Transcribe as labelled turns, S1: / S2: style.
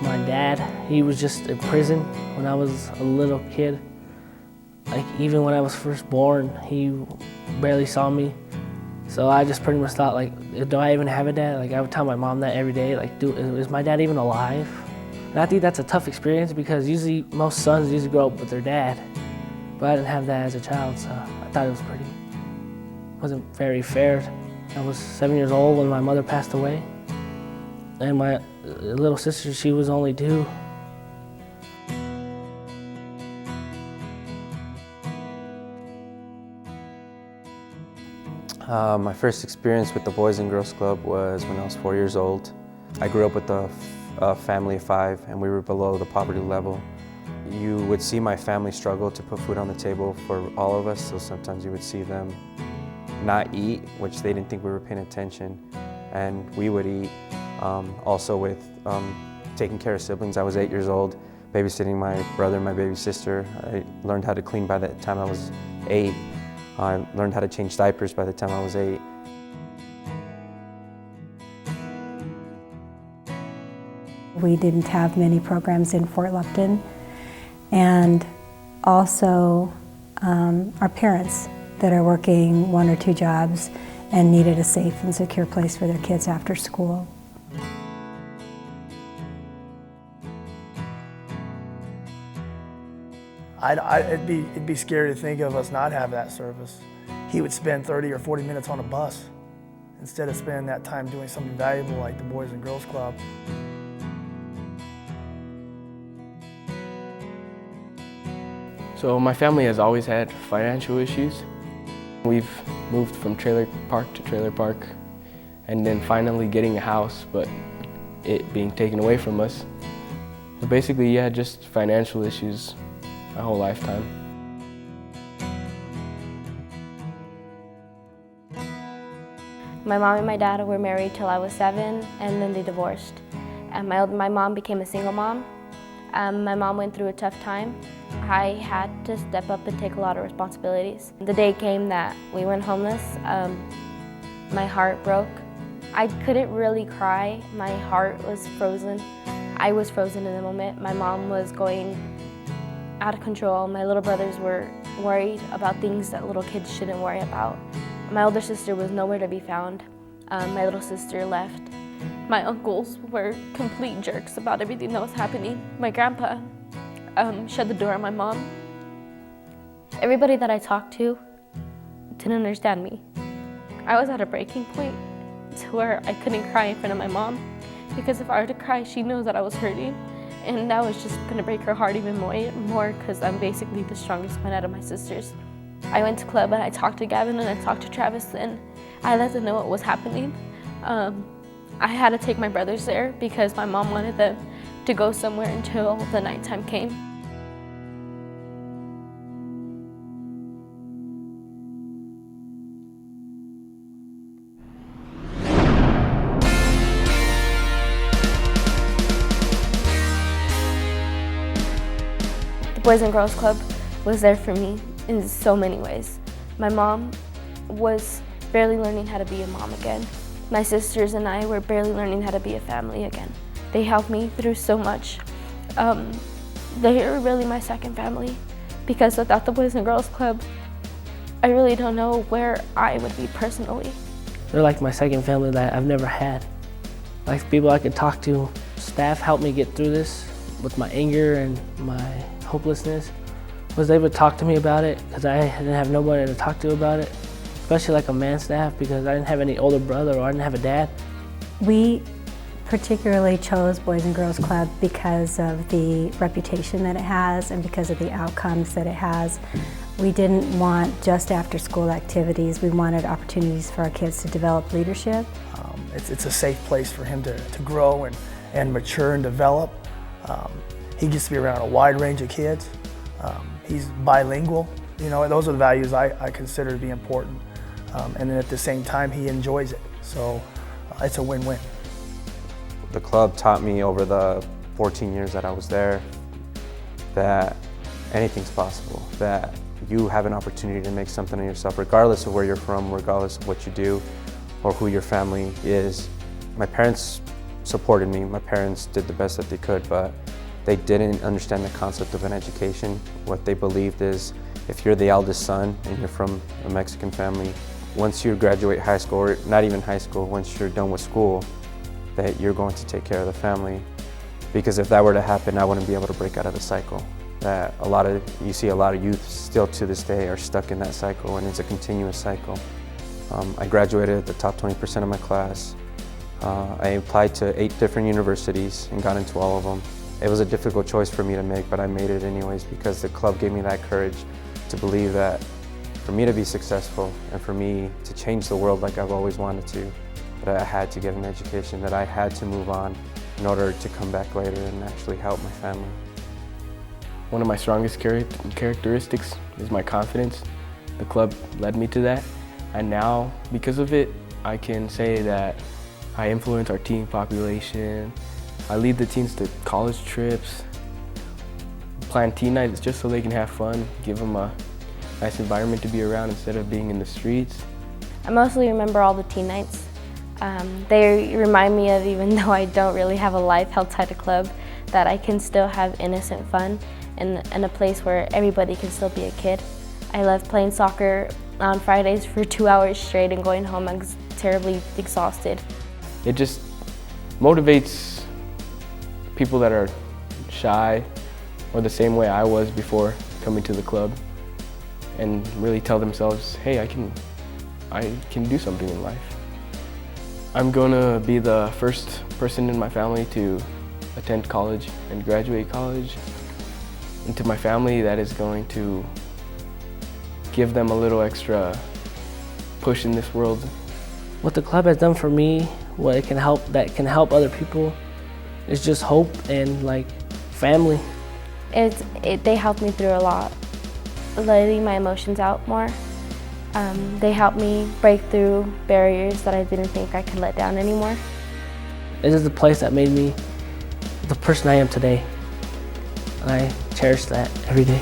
S1: my dad, he was just in prison when I was a little kid. Like even when I was first born, he barely saw me. So I just pretty much thought, like, do I even have a dad? Like I would tell my mom that every day, like, is my dad even alive? And I think that's a tough experience because usually most sons usually grow up with their dad. But I didn't have that as a child, so I thought it wasn't very fair. I was 7 years old when my mother passed away. And my little sister, she was only 2.
S2: My first experience with the Boys and Girls Club was when I was 4 years old. I grew up with a family of 5 and we were below the poverty level. You would see my family struggle to put food on the table for all of us, so sometimes you would see them not eat, which they didn't think we were paying attention, and we would eat. Also with taking care of siblings. I was 8 years old, babysitting my brother and my baby sister. I learned how to clean by the time I was 8. I learned how to change diapers by the time I was 8.
S3: We didn't have many programs in Fort Lupton, and also our parents that are working 1 or 2 jobs and needed a safe and secure place for their kids after school.
S4: It'd be scary to think of us not have that service. He would spend 30 or 40 minutes on a bus instead of spending that time doing something valuable like the Boys and Girls Club.
S5: So my family has always had financial issues. We've moved from trailer park to trailer park and then finally getting a house, but it being taken away from us. So basically, yeah, just financial issues my whole lifetime.
S6: My mom and my dad were married till I was 7, and then they divorced. And my mom became a single mom. My mom went through a tough time. I had to step up and take a lot of responsibilities. The day came that we went homeless. My heart broke. I couldn't really cry. My heart was frozen. I was frozen in the moment. My mom was going out of control. My little brothers were worried about things that little kids shouldn't worry about. My older sister was nowhere to be found. My little sister left. My uncles were complete jerks about everything that was happening. My grandpa shut the door on my mom. Everybody that I talked to didn't understand me. I was at a breaking point to where I couldn't cry in front of my mom because if I were to cry, she knows that I was hurting. And that was just gonna break her heart even more because I'm basically the strongest one out of my sisters. I went to club and I talked to Gavin and I talked to Travis and I let them know what was happening. I had to take my brothers there because my mom wanted them to go somewhere until the nighttime came. The Boys and Girls Club was there for me in so many ways. My mom was barely learning how to be a mom again. My sisters and I were barely learning how to be a family again. They helped me through so much. They were really my second family because without the Boys and Girls Club, I really don't know where I would be personally.
S1: They're like my second family that I've never had. Like people I could talk to. Staff helped me get through this with my anger and my hopelessness. Was able to talk to me about it because I didn't have nobody to talk to about it, especially like a man staff because I didn't have any older brother or I didn't have a dad.
S3: We particularly chose Boys and Girls Club because of the reputation that it has and because of the outcomes that it has. We didn't want just after school activities. We wanted opportunities for our kids to develop leadership.
S4: It's a safe place for him to grow and mature and develop. He gets to be around a wide range of kids. He's bilingual. You know, those are the values I consider to be important. And then at the same time, he enjoys it. So it's a win-win.
S2: The club taught me over the 14 years that I was there that anything's possible, that you have an opportunity to make something of yourself, regardless of where you're from, regardless of what you do, or who your family is. My parents supported me. My parents did the best that they could, but they didn't understand the concept of an education. What they believed is if you're the eldest son and you're from a Mexican family, once you graduate high school, or not even high school, once you're done with school, that you're going to take care of the family. Because if that were to happen, I wouldn't be able to break out of the cycle. That you see a lot of youth still to this day are stuck in that cycle, and it's a continuous cycle. I graduated at the top 20% of my class. I applied to 8 different universities and got into all of them. It was a difficult choice for me to make, but I made it anyways because the club gave me that courage to believe that for me to be successful and for me to change the world like I've always wanted to, that I had to get an education, that I had to move on in order to come back later and actually help my family.
S5: One of my strongest characteristics is my confidence. The club led me to that, and now, because of it, I can say that I influence our teen population. I lead the teens to college trips, plan teen nights just so they can have fun, give them a nice environment to be around instead of being in the streets.
S6: I mostly remember all the teen nights. They remind me of, even though I don't really have a life outside the club, that I can still have innocent fun in a place where everybody can still be a kid. I love playing soccer on Fridays for 2 hours straight and going home terribly exhausted.
S5: It just motivates people that are shy or the same way I was before coming to the club, and really tell themselves, hey, I can do something in life. I'm gonna be the first person in my family to attend college and graduate college. And to my family, that is going to give them a little extra push in this world.
S1: What the club has done for me, what it can help, that can help other people, is just hope and like family.
S6: They helped me through a lot, letting my emotions out more. They helped me break through barriers that I didn't think I could let down anymore.
S1: It is the place that made me the person I am today, and I cherish that every day.